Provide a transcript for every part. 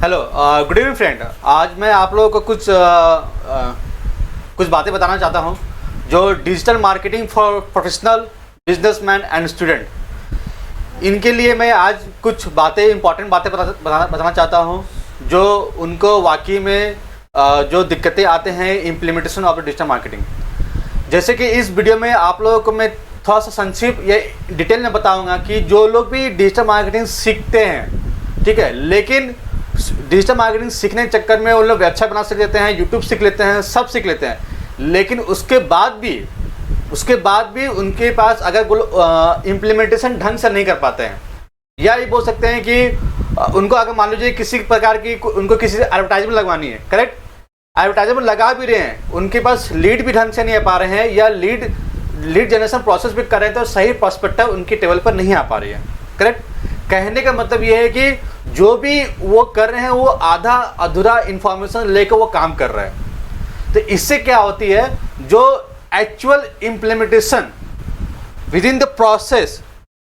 Hello, good evening friend. आज मैं आप लोगों को कुछ बातें बताना चाहता हूं जो digital marketing for professional businessman and student, इनके लिए मैं आज कुछ बातें इंपॉर्टेंट बातें बताना चाहता हूं जो उनको वाकई में जो दिक्कतें आते हैं इम्प्लीमेंटेशन ऑफ डिजिटल मार्केटिंग। जैसे कि इस वीडियो में आप लोगों को मैं थोड़ा सा संक्षिप्त या डिटेल में बताऊंगा कि जो लोग भी डिजिटल मार्केटिंग सीखते हैं, ठीक है, लेकिन डिजिटल मार्केटिंग सीखने के चक्कर में उन लोग वेबसाइट बना सीख लेते हैं, यूट्यूब सीख लेते हैं, सब सीख लेते हैं, लेकिन उसके बाद भी उनके पास अगर इम्प्लीमेंटेशन ढंग से नहीं कर पाते हैं, या ये बोल सकते हैं कि उनको अगर मान लीजिए किसी प्रकार की उनको किसी से एडवर्टाइजमेंट लगवानी है, करेक्ट, एडवर्टाइजमेंट लगा भी रहे हैं, उनके पास लीड भी ढंग से नहीं आ पा रहे हैं, या लीड जनरेशन प्रोसेस भी कर रहे हैं तो सही पर्सपेक्टिव उनकी टेबल पर नहीं आ पा रही है, करेक्ट। कहने का मतलब ये है कि जो भी वो कर रहे हैं वो आधा अधूरा इंफॉर्मेशन लेकर वो काम कर रहे हैं। तो इससे क्या होती है, जो actual implementation with in the process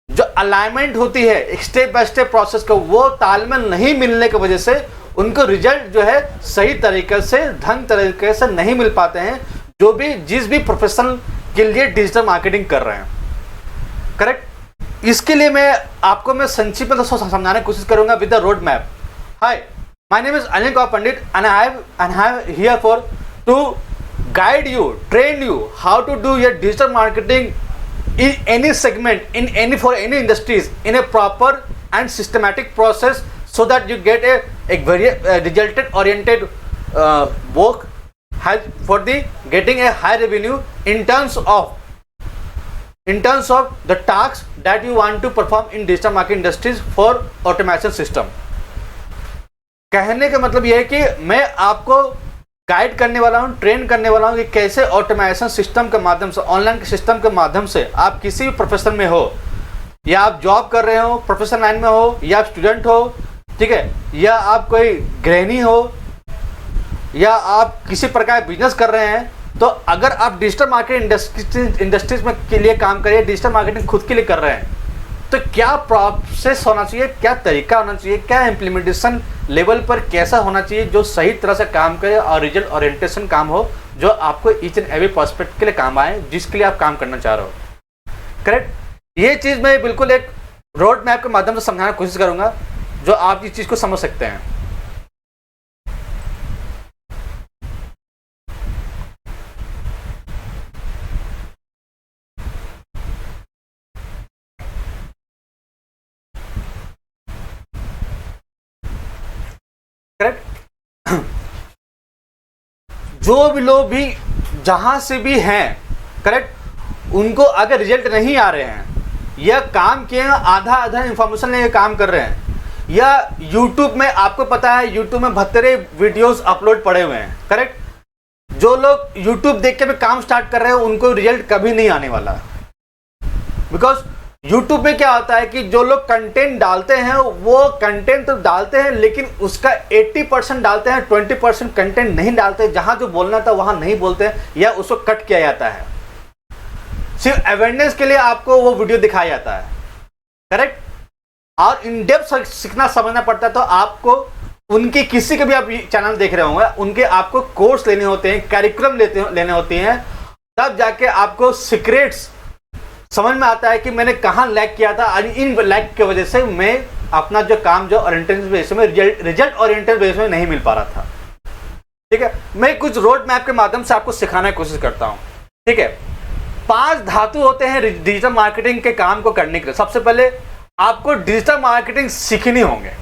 जो अलाइनमेंट होती है स्टेप बाय स्टेप प्रोसेस का, वो तालमेल नहीं मिलने की वजह से उनको रिजल्ट जो है सही तरीके से ढंग तरीके से नहीं मिल पाते हैं, जो भी जिस भी प्रोफेशनल के लिए डिजिटल मार्केटिंग कर रहे हैं, करेक्ट। इसके लिए मैं संक्षिप्त में समझाने की कोशिश करूंगा with the road map. Hi, my name is Anil Kumar Pandit and I am here for to guide you, train you how to do your digital marketing in any segment, for any industries in a proper and systematic process, so that you get a very result oriented work for the getting a high revenue in terms of the tasks that you want to perform in digital marketing industries for automation system। कहने का मतलब यह है कि मैं आपको guide करने वाला हूं, ट्रेन करने वाला हूं कि कैसे ऑटोमेशन सिस्टम के माध्यम से, ऑनलाइन के सिस्टम के माध्यम से आप किसी भी प्रोफेशन में हो, या आप जॉब कर रहे हो, प्रोफेशनल लाइन में हो, या आप स्टूडेंट हो, ठीक है, या आप कोई गृहिणी हो, या आप किसी प्रकार बिजनेस कर रहे हैं, तो अगर आप डिजिटल मार्केटिंग इंडस्ट्रीज में के लिए काम करिए, डिजिटल मार्केटिंग खुद के लिए कर रहे हैं, तो क्या प्रोसेस होना चाहिए, क्या तरीका होना चाहिए, क्या इम्प्लीमेंटेशन लेवल पर कैसा होना चाहिए जो सही तरह से काम करे और रिजल्ट ओरिएंटेशन काम हो, जो आपको ईच एंड एवरी पर्सपेक्ट के लिए काम आए, जिसके लिए आप काम करना चाह रहे हो, करेक्ट। ये चीज़ मैं बिल्कुल एक रोड मैप के माध्यम से समझाने की कोशिश करूंगा जो आप इस चीज़ को समझ सकते हैं। करेक्ट। जो भी लोग भी जहां से भी हैं, करेक्ट, उनको अगर रिजल्ट नहीं आ रहे हैं, या काम किए आधा इंफॉर्मेशन लेके काम कर रहे हैं, या यूट्यूब में आपको पता है यूट्यूब में बहत्तरे वीडियोस अपलोड पड़े हुए हैं, करेक्ट, जो लोग यूट्यूब देख के भी काम स्टार्ट कर रहे हैं उनको रिजल्ट कभी नहीं आने वाला, बिकॉज यूट्यूब में क्या होता है कि जो लोग कंटेंट डालते हैं वो कंटेंट तो डालते हैं, लेकिन उसका 80% डालते हैं, 20% कंटेंट नहीं डालते, जहां जो बोलना था वहां नहीं बोलते हैं, या उसको कट किया जाता है, सिर्फ अवेयरनेस के लिए आपको वो वीडियो दिखाया जाता है, करेक्ट। और इन डेप्थ सीखना समझना पड़ता है, तो आपको उनके किसी के भी आप चैनल देख रहे होंगे, उनके आपको कोर्स लेने होते हैं, कैरिकुलम लेने होते हैं, तब जाके आपको सीक्रेट्स समझ में आता है कि मैंने कहाँ लैग किया था, और इन लैग की वजह से मैं अपना जो काम जो ओरिएंटेड बेस में रिजल्ट ओरिएंटेड बेस में नहीं मिल पा रहा था, ठीक है। मैं कुछ रोड मैप के माध्यम से आपको सिखाने की कोशिश करता हूँ, ठीक है। 5 धातु होते हैं डिजिटल मार्केटिंग के काम को करने के लिए। सबसे पहले आपको डिजिटल मार्केटिंग सीखनी होंगे,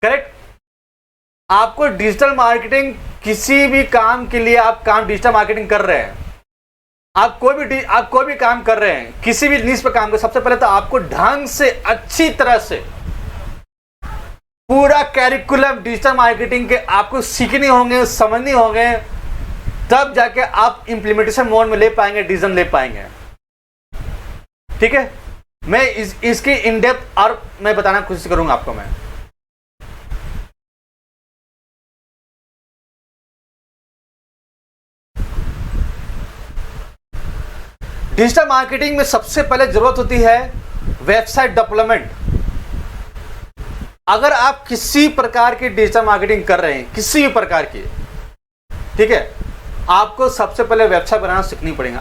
करेक्ट। आपको डिजिटल मार्केटिंग किसी भी काम के लिए, आप काम डिजिटल मार्केटिंग कर रहे हैं, आप कोई भी काम कर रहे हैं, किसी भी नीश पे काम कर, सबसे पहले तो आपको ढंग से अच्छी तरह से पूरा कैरिकुलम डिजिटल मार्केटिंग के आपको सीखने होंगे, समझने होंगे, तब जाके आप इंप्लीमेंटेशन मोड में ले पाएंगे, डिसीजन ले पाएंगे, ठीक है। मैं इसकी इन डेप्थ और मैं बताना कोशिश करूंगा आपको। मैं डिजिटल मार्केटिंग में सबसे पहले जरूरत होती है वेबसाइट डेवलपमेंट। अगर आप किसी प्रकार की डिजिटल मार्केटिंग कर रहे हैं, किसी भी प्रकार की, ठीक है, आपको सबसे पहले वेबसाइट बनाना सीखनी पड़ेगा।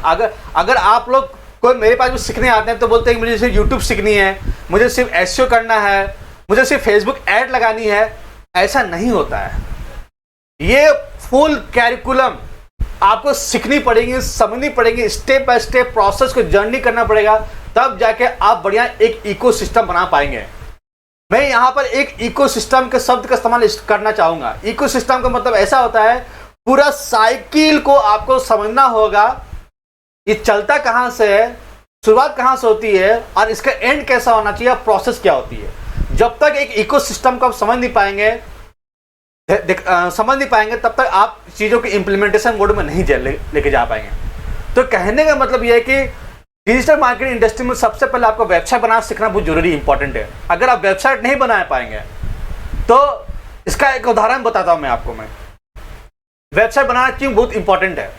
अगर आप लोग कोई मेरे पास भी सीखने आते हैं तो बोलते हैं कि मुझे सिर्फ यूट्यूब सीखनी है, मुझे सिर्फ एसईओ करना है, मुझे सिर्फ फेसबुक ऐड लगानी है, ऐसा नहीं होता है। ये फुल कैरिकुलम आपको सीखनी पड़ेगी, समझनी पड़ेगी, स्टेप बाय स्टेप प्रोसेस को जर्नी करना पड़ेगा, तब जाके आप बढ़िया एक इकोसिस्टम बना पाएंगे। मैं यहाँ पर एक इकोसिस्टम के शब्द का इस्तेमाल करना चाहूंगा। इकोसिस्टम का मतलब ऐसा होता है, पूरा साइकिल को आपको समझना होगा, ये चलता कहाँ से है, शुरुआत कहाँ से होती है और इसका एंड कैसा होना चाहिए, प्रोसेस क्या होती है। जब तक एक इकोसिस्टम को आप समझ नहीं पाएंगे तब तक आप चीज़ों के इम्प्लीमेंटेशन मोड में नहीं लेके जा पाएंगे। तो कहने का मतलब यह है कि डिजिटल मार्केटिंग इंडस्ट्री में सबसे पहले आपको वेबसाइट बनाना सीखना बहुत जरूरी इंपॉर्टेंट है। अगर आप वेबसाइट नहीं बना पाएंगे तो इसका एक उदाहरण बताता हूं मैं आपको। मैं वेबसाइट बनाना क्यों बहुत इंपॉर्टेंट है।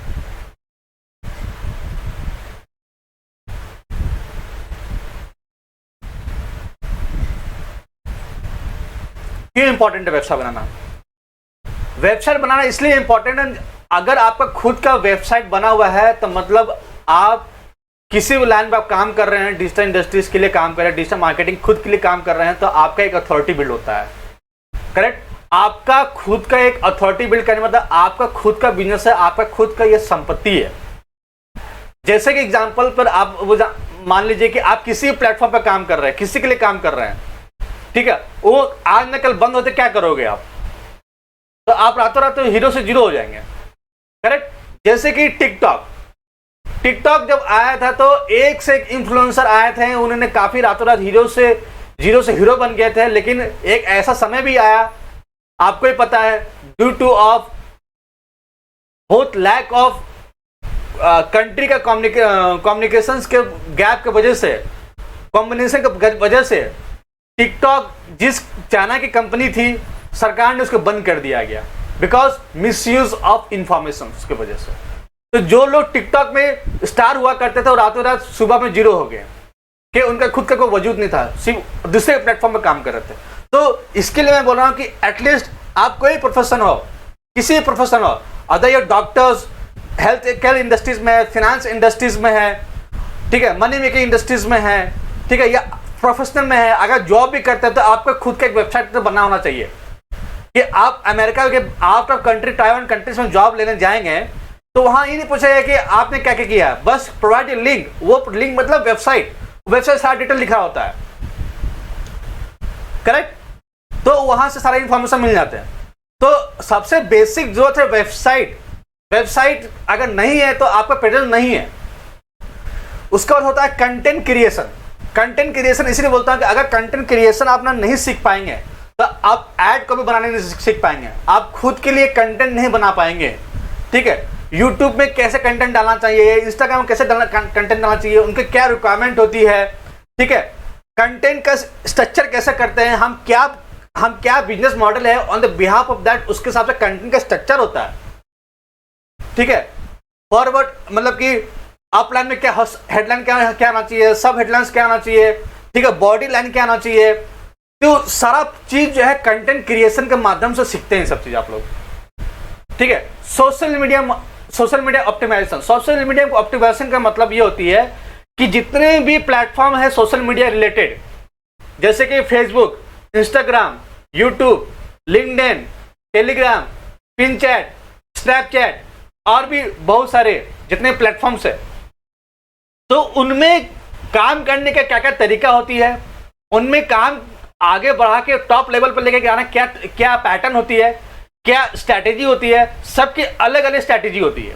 क्यों इंपॉर्टेंट है वेबसाइट बनाना? वेबसाइट बनाना इसलिए इंपॉर्टेंट है, अगर आपका खुद का वेबसाइट बना हुआ है तो मतलब आप किसी भी लाइन पर आप काम कर रहे हैं, डिजिटल इंडस्ट्रीज के लिए काम कर रहे हैं, डिजिटल मार्केटिंग खुद के लिए काम कर रहे हैं, तो आपका एक अथॉरिटी बिल्ड होता है। करेक्ट? आपका खुद का एक अथॉरिटी बिल्ड करने मतलब आपका खुद का बिजनेस है, आपका खुद का ये संपत्ति है। जैसे कि एग्जांपल पर आप वो मान लीजिए कि आप किसी प्लेटफॉर्म पर काम कर रहे हैं, किसी के लिए काम कर रहे हैं, ठीक है, वो आज न कल बंद होते क्या करोगे आप? तो आप रातों रात हीरो से जीरो हो जाएंगे। करेक्ट? जैसे कि टिकटॉक जब आया था तो एक से एक इन्फ्लुएंसर आए थे, उन्होंने काफी रातों रात जीरो से हीरो बन गए थे। लेकिन एक ऐसा समय भी आया, आपको ही पता है, ड्यू टू ऑफ बहुत लैक ऑफ कंट्री का कम्युनिकेशंस के गैप के वजह से, कॉम्बिनेशन के वजह से टिकटॉक जिस चाइना की कंपनी थी, सरकार ने उसको बंद कर दिया गया बिकॉज मिसयूज ऑफ इंफॉर्मेशन की वजह से। तो जो लोग टिकटॉक में स्टार हुआ करते थे वो रातों रात सुबह में जीरो हो गए कि उनका खुद का कोई वजूद नहीं था, सिर्फ दूसरे प्लेटफॉर्म पर काम कर रहे थे। तो इसके लिए मैं बोल रहा हूं कि एटलीस्ट आप कोई प्रोफेशन हो, किसी प्रोफेशन हो, अदर ये डॉक्टर्स, हेल्थ केयर इंडस्ट्रीज में है, फाइनेंस इंडस्ट्रीज में है, ठीक है, मनी मेकिंग इंडस्ट्रीज में है, ठीक है, या प्रोफेशनल में है, अगर जॉब भी करते हैं तो आपका खुद का एक वेबसाइट तो बना होना चाहिए कि आप अमेरिका के out of country, Taiwan countries में जॉब लेने जाएंगे तो वहां ये नहीं पूछेगा कि आपने क्या क्या किया, बस प्रोवाइड ए लिंक। वो लिंक मतलब वेबसाइट सारा डिटेल लिखा होता है। करेक्ट? तो वहां से सारा इंफॉर्मेशन मिल जाते हैं। तो सबसे बेसिक जरूरत है वेबसाइट अगर नहीं है तो आपका प्रेजेंस नहीं है। उसका बाद होता है कंटेंट क्रिएशन इसलिए बोलता हूं कि अगर कंटेंट क्रिएशन आप नहीं सीख पाएंगे तो आप ऐड को भी बनाने नहीं सीख पाएंगे, आप खुद के लिए कंटेंट नहीं बना पाएंगे। ठीक है, यूट्यूब में कैसे कंटेंट डालना चाहिए, इंस्टाग्राम में कैसे कंटेंट डालना चाहिए, उनके क्या रिक्वायरमेंट होती है, ठीक है, कंटेंट का स्ट्रक्चर कैसे करते हैं, हम क्या बिजनेस मॉडल है on the behalf of that, उसके हिसाब से कंटेंट का स्ट्रक्चर होता है। ठीक है, फॉरवर्ड मतलब कि अपलाइन में क्या हेडलाइन क्या आना चाहिए, सब हेडलाइंस क्या आना चाहिए, ठीक है, बॉडी लाइन क्या आना चाहिए। तो सारा चीज जो है कंटेंट क्रिएशन के माध्यम से सीखते हैं सब चीज आप लोग। ठीक है, सोशल मीडिया ऑप्टिमाइजेशन का मतलब ये होती है कि जितने भी प्लेटफॉर्म है सोशल मीडिया रिलेटेड, जैसे कि Facebook, Instagram, YouTube, LinkedIn, Telegram, पिनचैट, स्नैपचैट और भी बहुत सारे जितने प्लेटफॉर्म्स है, तो उनमें काम करने का क्या क्या तरीका होती है, उनमें काम आगे बढ़ा के टॉप लेवल पर लेके आना क्या क्या पैटर्न होती है, क्या स्ट्रैटेजी होती है, सबकी अलग अलग स्ट्रैटेजी होती है।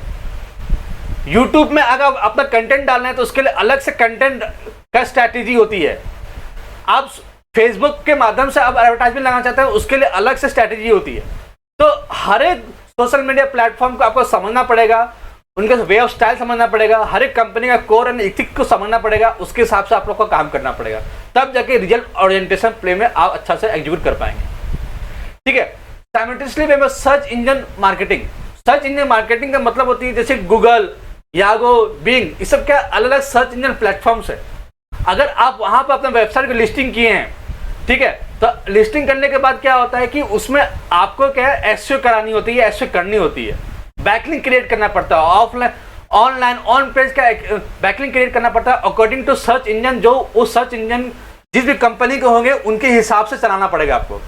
यूट्यूब में अगर अपना कंटेंट डालना है तो उसके लिए अलग से कंटेंट का स्ट्रैटेजी होती है। आप फेसबुक के माध्यम से आप एडवर्टाइजमेंट लगाना चाहते हैं, उसके लिए अलग से स्ट्रैटेजी होती है। तो हर एक सोशल मीडिया प्लेटफॉर्म को आपको समझना पड़ेगा, उनका वे ऑफ स्टाइल समझना पड़ेगा, हर एक कंपनी का कोर एंड इथिक्स को समझना पड़ेगा, उसके हिसाब से आप लोग को काम करना पड़ेगा, तब जाके रिजल्ट ओरिएंटेशन प्ले में आप अच्छा से एग्जीक्यूट कर पाएंगे। ठीक है, साइमल्टेनियसली वे में सर्च इंजन मार्केटिंग का मतलब होती है जैसे गूगल, यागो, बिंग, ये सब क्या अलग अलग सर्च इंजन प्लेटफॉर्म्स है। अगर आप वहां पर अपने वेबसाइट की लिस्टिंग किए हैं, ठीक है। तो लिस्टिंग करने के बाद क्या होता है कि उसमें आपको क्या है, एसईओ करानी होती है, एसईओ करनी होती है, बैकलिंक क्रिएट करना पड़ता है, ऑफलाइन ऑनलाइन ऑन पेज का बैकलिंक क्रिएट करना पड़ता है अकॉर्डिंग टू सर्च इंजन, जो उस सर्च इंजन जिस भी कंपनी के होंगे उनके हिसाब से चलाना पड़ेगा आपको,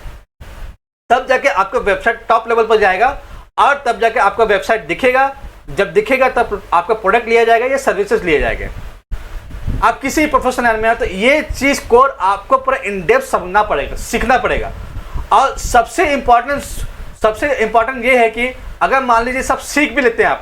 तब जाके आपका वेबसाइट टॉप लेवल पर जाएगा और तब जाके आपका वेबसाइट दिखेगा। जब दिखेगा तब आपका प्रोडक्ट लिया जाएगा या सर्विसेज लिए जाएंगे। आप किसी प्रोफेशनल में हैं तो ये चीज कोर आपको पूरा इन डेप्थ समझना पड़ेगा, सीखना पड़ेगा। और सबसे इंपॉर्टेंट ये है कि अगर मान लीजिए सब सीख भी लेते हैं,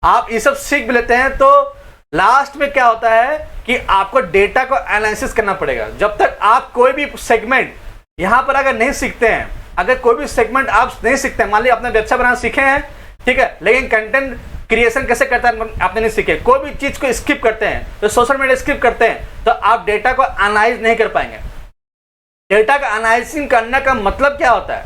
आप ये सब सीख भी लेते हैं, तो लास्ट में क्या होता है कि आपको डेटा को एनालिसिस करना पड़ेगा। जब तक आप कोई भी सेगमेंट यहां पर अगर नहीं सीखते हैं, अगर कोई भी सेगमेंट आप नहीं सीखते हैं, मान लीजिए अपना वेबसाइट बनाना सीखे हैं, ठीक है, लेकिन कंटेंट क्रिएशन कैसे करता है आपने नहीं सीखे, कोई भी चीज को स्किप करते हैं, तो सोशल मीडिया स्किप करते हैं, तो आप डेटा को एनालाइज नहीं कर पाएंगे। डेटा का एनालिसिस करने का मतलब क्या होता है,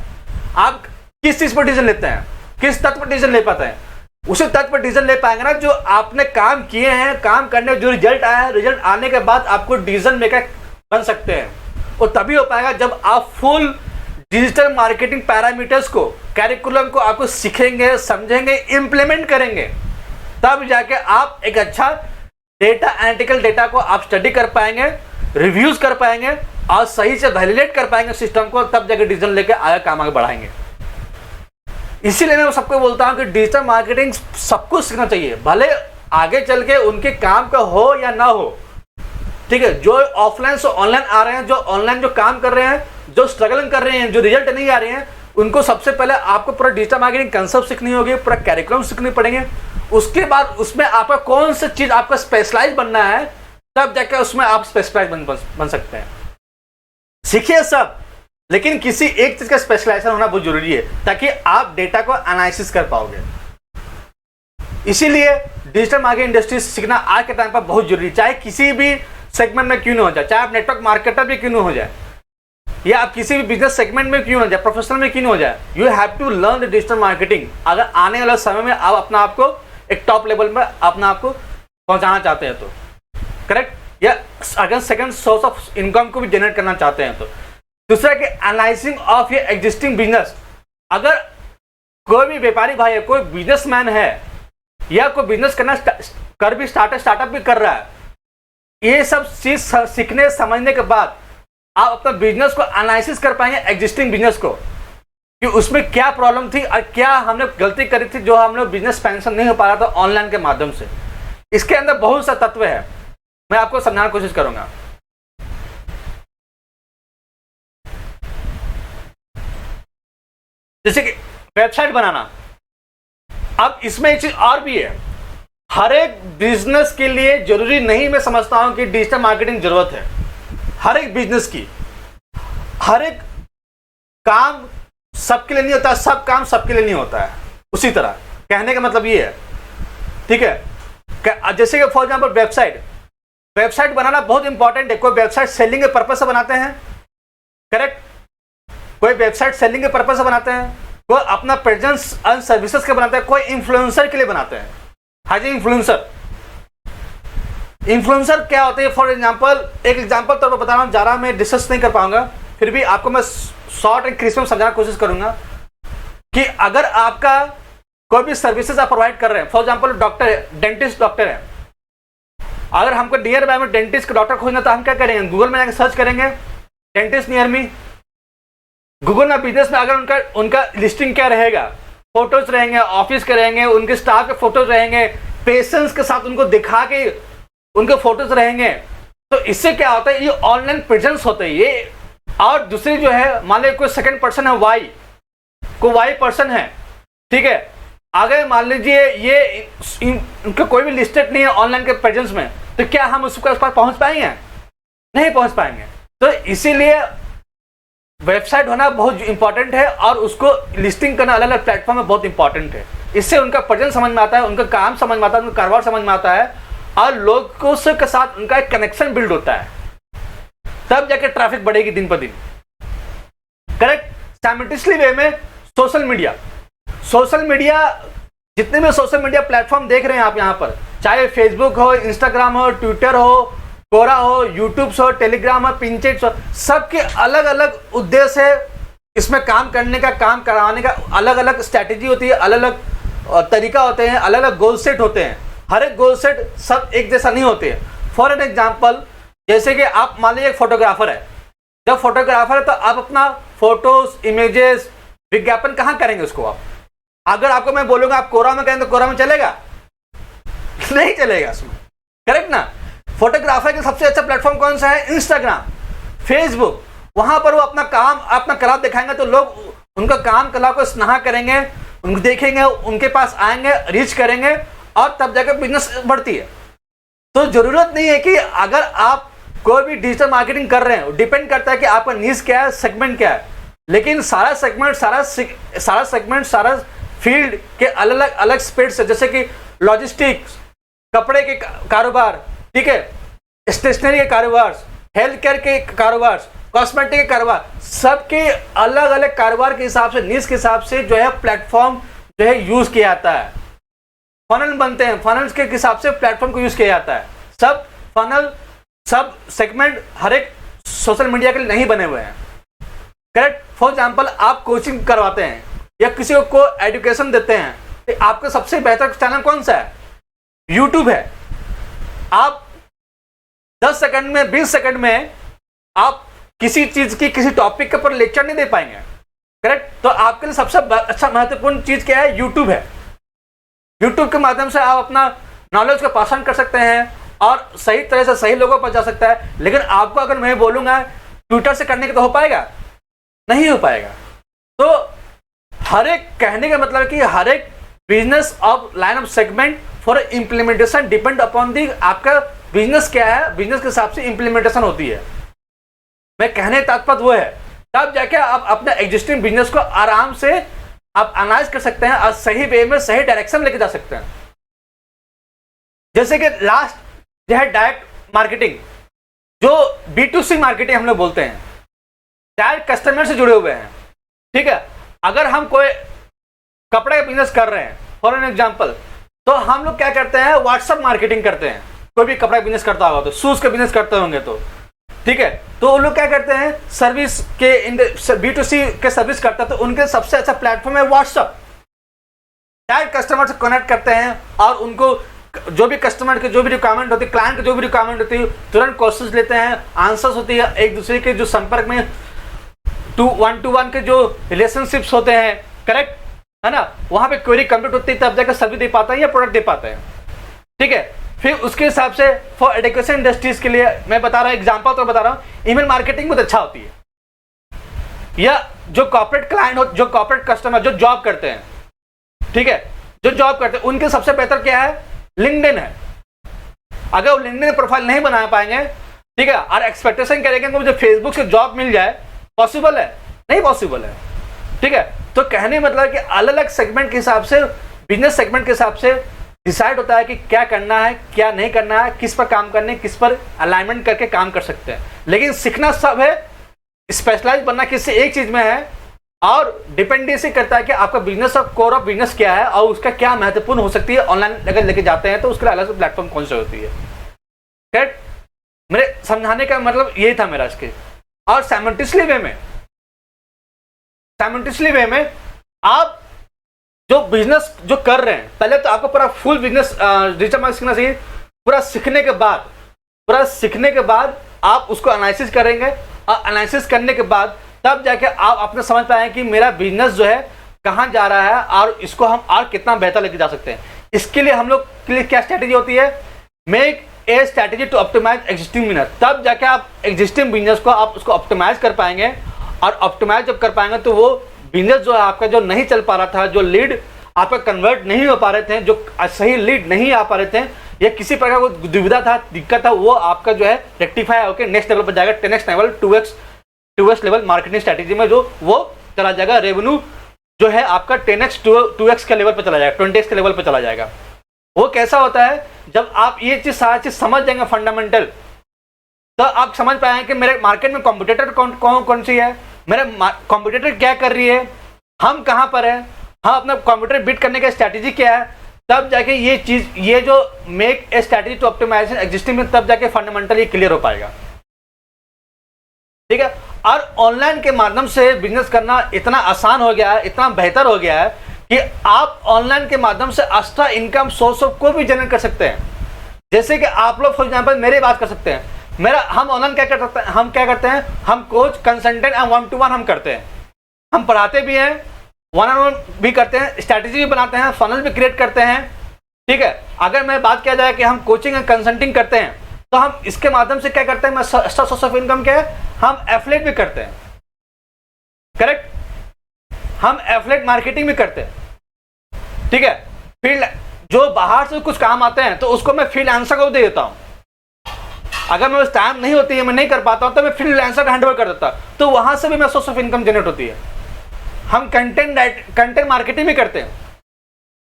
आप किस चीज पर डिसीजन लेते हैं, किस तत्व पर डिसीजन ले पाते हैं, उसी तत्व पर डिसीजन ले पाएंगे ना जो आपने काम किए हैं, काम करने जो रिजल्ट आया है, रिजल्ट आने के बाद आपको डिसीजन मेकर बन सकते हैं। और तभी हो पाएगा जब आप फुल डिजिटल मार्केटिंग पैरामीटर्स को, कैरिकुलम को आपको सीखेंगे, समझेंगे, इंप्लीमेंट करेंगे, तब जाके आप एक अच्छा डेटा एनालिटिकल डेटा को आप स्टडी कर पाएंगे, रिव्यूज कर पाएंगे और सही से वैलिडेट कर पाएंगे सिस्टम को, तब जाके डिसीजन लेके आगे काम आगे बढ़ाएंगे। इसीलिए मैं सबको बोलता हूं कि डिजिटल मार्केटिंग सबको सीखना चाहिए, भले आगे चल के उनके काम का हो या ना हो, ठीक है। जो ऑफलाइन से ऑनलाइन आ रहे हैं, जो ऑनलाइन जो काम कर रहे हैं, जो स्ट्रगलिंग कर रहे हैं, जो रिजल्ट नहीं आ रहे हैं, उनको सबसे पहले आपको पूरा डिजिटल मार्केटिंग कंसेप्ट सीखनी होगी, पूरा कैरिकुलम सीखने पड़ेंगे। उसके बाद उसमें आपका कौन सा चीज आपका स्पेशलाइज बनना है, तब जाकर उसमें आप स्पेशलाइज बन सकते हैं। सीखिए सब, लेकिन किसी एक चीज का स्पेशलाइजेशन होना बहुत जरूरी है, ताकि आप डेटा को एनालिसिस कर पाओगे। इसीलिए डिजिटल मार्केटिंग इंडस्ट्री सीखना आज के टाइम पर बहुत जरूरी है, चाहे किसी भी सेगमेंट में क्यों ना हो जाए, चाहे आप नेटवर्क मार्केटर भी क्यों ना हो जाए, या आप किसी भी बिजनेस सेगमेंट में क्यों ना जाए, प्रोफेशनल में क्यों ना हो जाए, you have to learn the digital marketing. अगर आने वाले समय में आप अपना आपको एक टॉप लेवल में अपना आपको पहुंचाना चाहते हैं तो, करेक्ट, या अगर सेकंड सोर्स ऑफ इनकम को भी जनरेट करना चाहते हैं तो। दूसरा कि एनालाइजिंग ऑफ ये एग्जिस्टिंग बिजनेस, अगर कोई भी व्यापारी भाई है, कोई बिजनेसमैन है, या कोई बिजनेस कर भी स्टार्टअप भी कर रहा है, ये सब चीज सीखने समझने के बाद आप अपना बिजनेस को एनालिसिस कर पाएंगे, एग्जिस्टिंग बिजनेस को, कि उसमें क्या प्रॉब्लम थी और क्या हमने गलती करी थी जो हम लोग बिजनेस एक्सपेंशन नहीं हो पा रहा था ऑनलाइन के माध्यम से। इसके अंदर बहुत सा तत्व है, मैं आपको समझाने की कोशिश करूंगा। जैसे कि वेबसाइट बनाना, अब इसमें एक चीज और भी है, हर एक बिजनेस के लिए जरूरी नहीं, मैं समझता हूं कि डिजिटल मार्केटिंग जरूरत है हर एक बिजनेस की। हर एक काम सबके लिए नहीं होता, सब काम सबके लिए नहीं होता है। उसी तरह कहने का मतलब ये है, ठीक है, जैसे कि फॉर एग्जाम्पल वेबसाइट बनाना बहुत इंपॉर्टेंट है। कोई वेबसाइट सेलिंग के पर्पज से बनाते हैं, करेक्ट, कोई वेबसाइट सेलिंग के पर्पज से बनाते हैं, कोई अपना प्रेजेंस एंड सर्विसेज के बनाते हैं, कोई इन्फ्लुएंसर के लिए बनाते हैं। हाँ जी, इन्फ्लुएंसर क्या होते हैं, फॉर एग्जांपल एक एग्जांपल तौर पर बता रहा हूँ, ज़्यादा मैं डिस्कस नहीं कर पाऊंगा, फिर भी आपको मैं शॉर्ट एंड क्रिस्प में समझाने की कोशिश करूंगा कि अगर आपका कोई भी सर्विसेज आप प्रोवाइड कर रहे हैं, फॉर एग्जांपल डॉक्टर है, डेंटिस्ट डॉक्टर है, अगर हमको नियर बाय में डेंटिस्ट का डॉक्टर खोजना तो हम क्या करेंगे, गूगल में जाकर सर्च करेंगे डेंटिस्ट नियर मी। गूगल में बिजनेस में अगर उनका लिस्टिंग क्या रहेगा, फोटोज रहेंगे, ऑफिस के रहेंगे, उनके स्टाफ के फोटोज रहेंगे, पेशेंस के साथ उनको दिखा के उनके फोटोज रहेंगे, तो इससे क्या होता है, ये ऑनलाइन प्रेजेंस होता है ये। और दूसरी जो है, मान लीजिए कोई सेकंड पर्सन है, वाई पर्सन है, ठीक है, अगर मान लीजिए ये उनका कोई भी लिस्टेड नहीं है ऑनलाइन के प्रेजेंस में, तो क्या हम उसके पास पहुंच पाएंगे, नहीं पहुंच पाएंगे। तो इसीलिए वेबसाइट होना बहुत इंपॉर्टेंट है और उसको लिस्टिंग करना अलग अलग प्लेटफॉर्म में बहुत इंपॉर्टेंट है। इससे उनका प्रेजेंस समझ में आता है, उनका काम समझ में आता है, उनका कारोबार समझ में आता है और लोगों से के साथ उनका एक कनेक्शन बिल्ड होता है, तब जाके ट्रैफिक बढ़ेगी दिन पर दिन, करेक्ट। साइमल्टेनियसली वे में सोशल मीडिया जितने भी सोशल मीडिया प्लेटफॉर्म देख रहे हैं आप यहाँ पर, चाहे फेसबुक हो, इंस्टाग्राम हो, ट्विटर हो, कोरा हो, यूट्यूब हो, टेलीग्राम हो, पिंचेट हो, सबके अलग अलग उद्देश्य है इसमें काम करने का, काम कराने का। अलग अलग स्ट्रैटेजी होती है, अलग अलग तरीका होते हैं, अलग अलग गोल सेट होते हैं। हर एक गोल सेट सब एक जैसा नहीं होते हैं। फॉर एन एग्जाम्पल, जैसे कि आप मान लीजिए एक फोटोग्राफर है। जब फोटोग्राफर है तो आप अपना फोटोज, इमेजेस, विज्ञापन कहाँ करेंगे उसको आप? अगर आपको मैं बोलूंगा आप कोरा में करें तो कोरा में चलेगा? नहीं चलेगा उसमें, करेक्ट ना? फोटोग्राफर का सबसे अच्छा प्लेटफॉर्म कौन सा है? Instagram, Facebook. वहां पर वो अपना काम, अपना कला दिखाएंगे तो लोग उनका काम, कला को सराहा करेंगे, उनको देखेंगे, उनके पास आएंगे, रीच करेंगे और तब जाकर बिजनेस बढ़ती है। तो जरूरत नहीं है कि अगर आप कोई भी डिजिटल मार्केटिंग कर रहे हैं, डिपेंड करता है कि आपका नीश क्या है, सेगमेंट क्या है। लेकिन सारा सेगमेंट, सारा फील्ड के अलग अलग स्पेस है, जैसे कि लॉजिस्टिक्स, कपड़े के कारोबार, ठीक है, स्टेशनरी के कारोबार, हेल्थ केयर के कारोबार, कॉस्मेटिक के कारोबार, सबके अलग अलग कारोबार के हिसाब से, नीश के हिसाब से जो है प्लेटफॉर्म जो है यूज किया जाता है। फनल बनते हैं, फनल्स के हिसाब से प्लेटफॉर्म को यूज किया जाता है। सब फनल, सब सेगमेंट हर एक सोशल मीडिया के लिए नहीं बने हुए हैं, करेक्ट? फॉर एग्जाम्पल, आप कोचिंग करवाते हैं या किसी को एजुकेशन देते हैं, तो आपका सबसे बेहतर चैनल कौन सा है? यूट्यूब है। आप 10 सेकंड में, 20 सेकंड में आप किसी चीज की, किसी टॉपिक के ऊपर लेक्चर नहीं दे पाएंगे, करेक्ट? तो आपके लिए सबसे अच्छा महत्वपूर्ण चीज क्या है? यूट्यूब है। यूट्यूब के माध्यम से आप अपना नॉलेज को पास ऑन कर सकते हैं और सही तरह से सही लोगों पर जा सकता है। लेकिन आपको अगर मैं बोलूंगा ट्विटर से करने के, तो हो पाएगा? नहीं हो पाएगा। तो हर एक, कहने का मतलब कि हर एक business of line of segment for implementation depend upon the, आपका बिजनेस क्या है, बिजनेस के हिसाब से इंप्लीमेंटेशन होती है। मैं कहने तात्पर्य वो है, तब जाके आप अपने एग्जिस्टिंग बिजनेस को आराम से आप एनालाइज कर सकते हैं और सही वे में, सही डायरेक्शन लेके जा सकते हैं। जैसे कि लास्ट जो है डायरेक्ट मार्केटिंग, जो B2C मार्केटिंग हम लोग बोलते हैं, डायरेक्ट कस्टमर से जुड़े हुए हैं, ठीक है? अगर हम कोई कपड़े का बिजनेस कर रहे हैं फॉर एन एग्जांपल, तो हम लोग क्या करते हैं? व्हाट्सएप मार्केटिंग करते हैं। कोई भी कपड़ा बिजनेस करता होगा तो, शूज का बिजनेस करते होंगे तो, ठीक है, तो वो लोग क्या करते हैं? सर्विस के B2C के सर्विस करता है, तो उनके सबसे अच्छा प्लेटफॉर्म है व्हाट्सएप। डायरेक्ट कस्टमर से कनेक्ट करते हैं और उनको जो भी कस्टमर के जो भी रिक्वायरमेंट होती है, क्लाइंट की जो भी रिक्वायरमेंट होती है, तुरंत क्वेश्चंस लेते हैं, आंसर्स होती है, एक दूसरे के जो संपर्क में 1-to-1 के जो रिलेशनशिप्स होते हैं, करेक्ट है ना, वहां पे क्वेरी कंप्लीट होती है, तब जाकर सर्विस दे पाता है या प्रोडक्ट दे पाते हैं, ठीक है? फिर उसके हिसाब से फॉर एजुकेशन इंडस्ट्रीज के लिए मैं बता रहा हूँ, एग्जांपल तो बता रहा हूँ, ईमेल मार्केटिंग बहुत अच्छा होती है। या जो कॉर्पोरेट क्लाइंट हो, जो कॉर्पोरेट कस्टमर जो जॉब करते हैं, ठीक है, जो जॉब करते हैं, उनके सबसे बेहतर क्या है? लिंक्डइन है। अगर वो लिंक्डइन प्रोफाइल नहीं बना पाएंगे, ठीक है, और एक्सपेक्टेशन करेंगे कि मुझे फेसबुक से जॉब मिल जाए, पॉसिबल है? नहीं पॉसिबल है, ठीक है? तो कहने मतलब कि अलग अलग सेगमेंट के हिसाब से, बिजनेस सेगमेंट के हिसाब से डिसाइड होता है कि क्या करना है, क्या नहीं करना है, किस पर काम करने, किस पर अलाइनमेंट करके काम कर सकते हैं। लेकिन सीखना सब है, स्पेशलाइज बनना किसी एक चीज में है, और डिपेंडेंसी करता है कि आपका बिजनेस और कोर ऑफ बिजनेस क्या है और उसका क्या महत्वपूर्ण हो सकती है। ऑनलाइन अगर लेके जाते हैं तो उसके लिए अलग से प्लेटफॉर्म कौन सी होती है, करेक्ट? मेरे समझाने का मतलब यही था मेरा इसके। और साइमल्टेनियसली वे में आप जो बिजनेस जो कर रहे हैं, पहले तो आपको पूरा फुल बिजनेस डिजिटल मार्केटिंग सीखना चाहिए। पूरा सीखने के बाद आप उसको एनालिसिस करेंगे, और एनालिसिस करने के बाद तब जाके आप अपने समझ पाए कि मेरा बिजनेस जो है कहाँ जा रहा है और इसको हम और कितना बेहतर लेके जा सकते हैं। इसके लिए हम लोग के लिए क्या स्ट्रैटेजी होती है? Make a strategy to optimize existing business. तब जाके आप एग्जिस्टिंग बिजनेस को आप उसको ऑप्टिमाइज कर पाएंगे, और ऑप्टिमाइज जब कर पाएंगे तो वो बिजनेस जो है आपका, जो नहीं चल पा रहा था, जो लीड आपका कन्वर्ट नहीं हो पा रहे थे, जो सही लीड नहीं आ पा रहे थे, या किसी प्रकार को दुविधा था, दिक्कत था, वो आपका जो है रेक्टिफाई होकर नेक्स्ट लेवल पर जाएगा। 10x level, 2x level marketing strategy में जो वो चला जाएगा। रेवेन्यू जो है आपका 10x 2x के लेवल पर चला जाएगा, 20x के लेवल पर चला जाएगा। वो कैसा होता है? जब आप ये चीज सारा चीज समझ जाएंगे फंडामेंटल, तो आप समझ पाएंगे कि मेरे मार्केट में कॉम्पिटिटर कौन सी है, मेरे कॉम्पिटिटर क्या कर रही है, हम कहाँ पर है, हम अपना कॉम्पिटिटर बीट करने का स्ट्रैटेजी क्या है, तब जाके ये चीज, ये जो make a strategy to optimization existing में, तब जाके फंडामेंटली क्लियर हो पाएगा। ठीक है। और ऑनलाइन के माध्यम से बिजनेस करना इतना आसान हो गया है, इतना बेहतर हो गया है कि आप ऑनलाइन के माध्यम से एक्स्ट्रा इनकम सोर्स को भी जनरेट कर सकते हैं। जैसे कि आप लोग फॉर एग्जांपल मेरी बात कर सकते हैं, हम ऑनलाइन क्या करते हैं, हम कोच, कंसल्टेंट एंड 1-to-1 हम करते हैं। हम पढ़ाते भी हैं, 1-on-1 भी करते हैं, स्ट्रैटेजी भी बनाते हैं, फनल भी क्रिएट करते हैं। ठीक है। अगर मैं बात किया जाए कि हम कोचिंग एंड कंसल्टिंग करते हैं, तो हम इसके माध्यम से क्या करते हैं, एक्स्ट्रा सोर्स ऑफ इनकम क्या है, हम एफिलिएट भी करते हैं। करेक्ट। हम एफिलिएट मार्केटिंग भी करते हैं। ठीक है। फील्ड जो बाहर से कुछ काम आते हैं तो उसको मैं फ्रीलांसर को दे देता हूं। अगर मेरे पास टाइम नहीं होती है, मैं नहीं कर पाता हूं, तो मैं फ्रीलांसर हैंड ओवर कर देता, तो वहां से भी मेरा सोर्स ऑफ इनकम जनरेट होती है। हम कंटेंट मार्केटिंग भी करते हैं।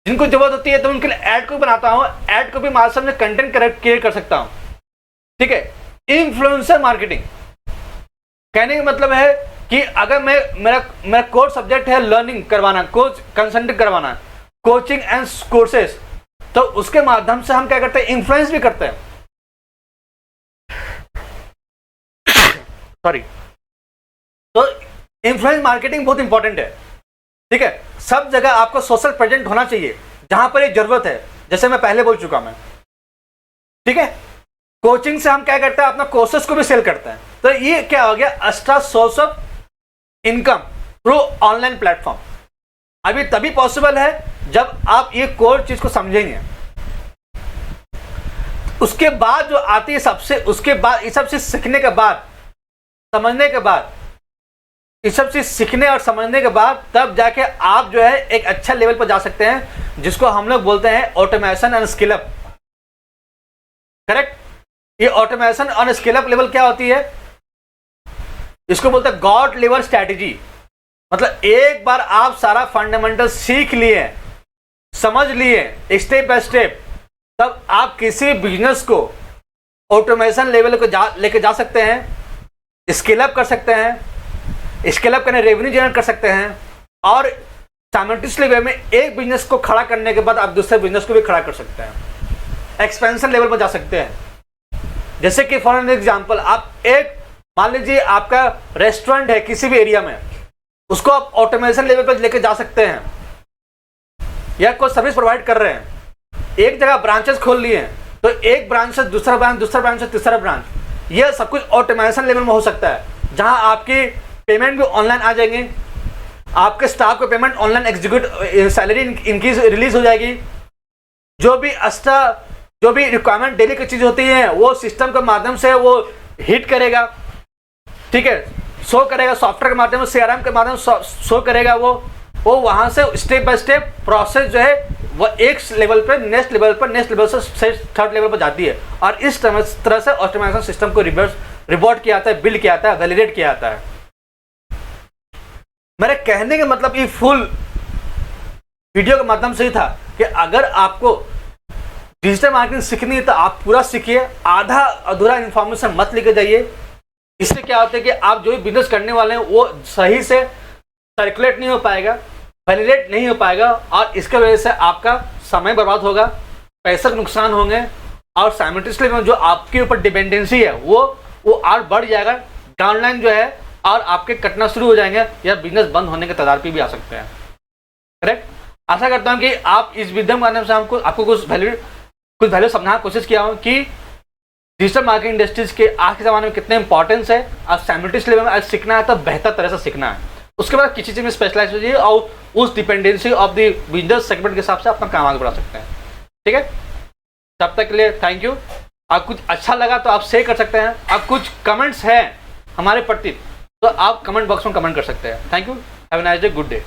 जिनको जरूरत होती है तो उनके लिए ऐड को बनाता हूं, ऐड को भी माध्यम से कंटेंट क्रिएट कर सकता हूं। ठीक है। इन्फ्लुएंसर मार्केटिंग कहने का मतलब है कि अगर मेरा कोर्स सब्जेक्ट है लर्निंग करवाना, कोच कंसल्टिंग करवाना, कोचिंग एंड कोर्सेज, तो उसके माध्यम से हम क्या करते हैं, इन्फ्लुएंस भी करते हैं। सॉरी। तो इन्फ्लुएंस मार्केटिंग बहुत इंपॉर्टेंट है। ठीक है। सब जगह आपको सोशल प्रेजेंट होना चाहिए जहां पर ये जरूरत है, जैसे मैं पहले बोल चुका मैं। ठीक है। कोचिंग से हम क्या करते हैं, अपना कोर्सेस को भी सेल करते हैं। तो ये क्या हो गया, extra source of income through online platform. अभी तभी पॉसिबल है जब आप ये कोर चीज को समझेंगे। उसके बाद जो आती है उसके बाद ये सब चीज सीखने के बाद, समझने के बाद, ये सब चीज सीखने और समझने के बाद तब जाके आप जो है एक अच्छा लेवल पर जा सकते हैं, जिसको हम लोग बोलते हैं automation and skill up. Correct. ये ऑटोमेशन और स्किल अप लेवल क्या होती है, इसको बोलते हैं गॉड लेवल स्ट्रैटेजी। मतलब एक बार आप सारा फंडामेंटल सीख लिए, समझ लिए स्टेप बाय स्टेप, तब आप किसी बिजनेस को ऑटोमेशन लेवल को लेके जा सकते हैं, स्केल अप कर सकते हैं, स्केल अप करने रेवेन्यू जनरेट कर सकते हैं, और साइमल्टेनियसली वे में एक बिजनेस को खड़ा करने के बाद आप दूसरे बिजनेस को भी खड़ा कर सकते हैं, एक्सपेंशन लेवल पर जा सकते हैं। जैसे कि फॉर एन एग्जांपल, आप एक मान लीजिए आपका रेस्टोरेंट है किसी भी एरिया में, उसको आप ऑटोमेशन लेवल पर लेके जा सकते हैं, या कोई सर्विस प्रोवाइड कर रहे हैं, एक जगह ब्रांचेस खोल लिए हैं, तो एक ब्रांच से दूसरा ब्रांच, दूसरा ब्रांच से तीसरा ब्रांच, यह सब कुछ ऑटोमेशन लेवल में हो सकता है, जहां आपकी पेमेंट भी ऑनलाइन आ जाएंगे, आपके स्टाफ को पेमेंट ऑनलाइन एग्जीक्यूट, सैलरी इनकी रिलीज हो जाएगी, जो भी रिक्वायरमेंट डेली की चीज होती है वो सिस्टम के माध्यम से वो हिट करेगा। ठीक है। शो करेगा सॉफ्टवेयर के माध्यम से, सीआरएम के माध्यम से शो करेगा, वो वहां से स्टेप बाय स्टेप प्रोसेस जो है वो एक लेवल पे नेक्स्ट लेवल पर, नेक्स्ट लेवल से थर्ड लेवल पर जाती है, और इस तरह से ऑटोमेशन सिस्टम को रिपोर्ट किया जाता है, बिल्ड किया जाता है, वैलिडेट किया जाता है। मेरे कहने का मतलब ये फुल वीडियो के माध्यम से ही था कि अगर आपको डिजिटल मार्केटिंग सीखनी है तो आप पूरा सीखिए, आधा अधूरा इन्फॉर्मेशन मत लेके जाइए। इससे क्या होता है कि आप जो भी बिजनेस करने वाले हैं वो सही से सर्कुलेट नहीं हो पाएगा, वैलिडेट नहीं हो पाएगा, और इसके वजह से आपका समय बर्बाद होगा, पैसे के नुकसान होंगे, और साइमल्टेनियसली जो आपके ऊपर डिपेंडेंसी है वो और बढ़ जाएगा, डाउनलाइन जो है और आपके कटना शुरू हो जाएंगे, या बिजनेस बंद होने के कगार पे भी आ सकते हैं। करेक्ट। आशा करता हूँ कि आप इस वीडियो के माध्यम से आपको कुछ वैल्यू समझाने की कोशिश किया हूँ कि डिजिटल मार्केटिंग इंडस्ट्रीज के आज के ज़माने में कितने इंपॉर्टेंस है, और साइमल्टेनियसली लेवल में आज सीखना है तो बेहतर तरह से सीखना है, उसके बाद किसी चीज़ में स्पेशलाइज हो जाइए और उस dependency of the business segment के हिसाब से अपना काम आगे बढ़ा सकते हैं। ठीक है। तब तक के लिए थैंक यू। आप कुछ अच्छा लगा तो आप शेयर कर सकते हैं, आप कुछ कमेंट्स हैं हमारे प्रति तो आप कमेंट बॉक्स में कमेंट कर सकते हैं। Thank you. Have a nice day, good day.